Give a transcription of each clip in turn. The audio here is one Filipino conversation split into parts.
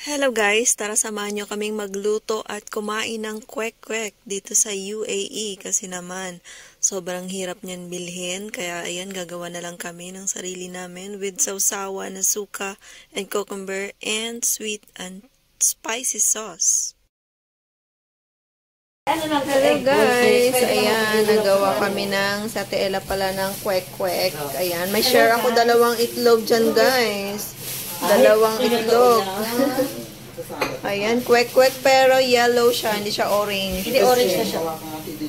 Hello guys, tara samahan nyo kaming magluto at kumain ng kwek-kwek dito sa UAE kasi naman sobrang hirap niyan bilhin kaya ayan gagawa na lang kami ng sarili namin with sausawa na suka and cucumber and sweet and spicy sauce. Hello guys, ayan nagawa kami ng satiela pala ng kwek-kwek. Ayan, may share ako dalawang itlog dyan guys. Dalawang itlog. Ayan, kwek-kwek pero yellow siya, hindi siya orange. Hindi orange na siya.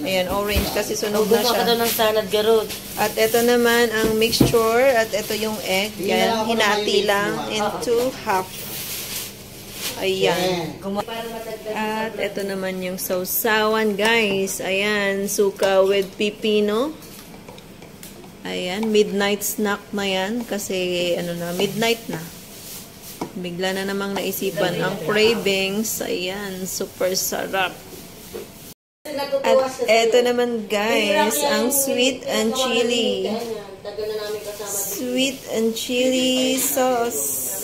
Ayan, orange kasi sunog na siya. Ng salad garod. At ito naman ang mixture at ito yung egg. Yan, hinati lang into half. Ayan. At ito naman yung sausawan guys. Ayan, suka with pipino. Ayan, midnight snack na yan kasi ano na, midnight na. Bigla na namang naisipan ang cravings. Ayan, super sarap. At eto naman guys, ang sweet and chili. Sweet and chili sauce.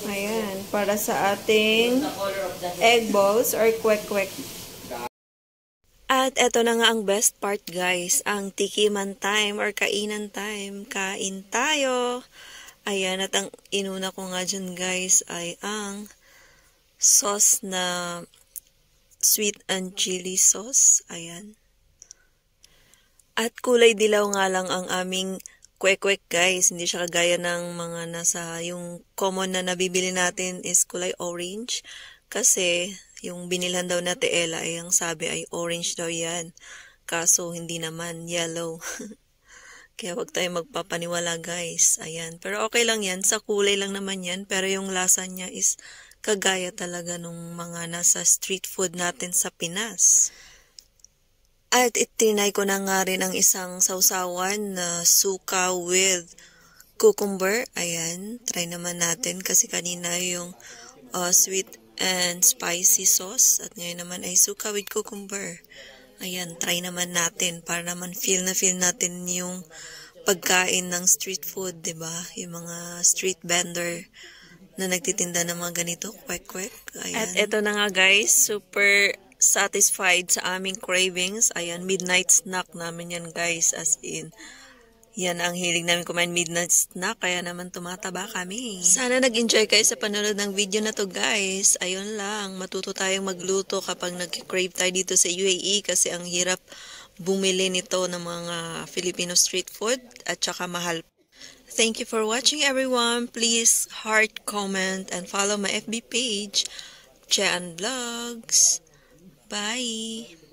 Ayan, para sa ating egg balls or kwek-kwek. At eto na nga ang best part guys, ang tikiman time or kainan time. Kain tayo! Ayan, at ang inuna ko nga dyan guys ay ang sauce na sweet and chili sauce. Ayan. At kulay dilaw nga lang ang aming kwek-kwek guys. Hindi siya kagaya ng mga nasa, yung common na nabibili natin is kulay orange. Kasi yung binilhan daw na teela ay ang sabi ay orange daw yan. Kaso hindi naman, yellow. Kaya wag tayo magpapaniwala guys. Ayan. Pero okay lang yan. Sa kulay lang naman yan. Pero yung lasa niya is kagaya talaga nung mga nasa street food natin sa Pinas. At itinay ko na nga rin ang isang sausawan na suka with cucumber. Ayan. Try naman natin kasi kanina yung sweet and spicy sauce. At ngayon naman ay suka with cucumber. Ayan, try naman natin para naman feel natin yung pagkain ng street food, 'di ba? Yung mga street vendor na nagtitinda ng mga ganito, kwek-kwek. Ayan. At eto na nga guys, super satisfied sa aming cravings. Ayan, midnight snack namin yan guys, as in. Yan ang hilig namin kumain midnight snack, kaya naman tumataba kami. Sana nag-enjoy kayo sa panonood ng video na to guys. Ayun lang, matuto tayong magluto kapag nag-crave tayo dito sa UAE kasi ang hirap bumili nito ng mga Filipino street food at saka mahal. Thank you for watching everyone. Please heart, comment, and follow my FB page, Chean Vlogs. Bye!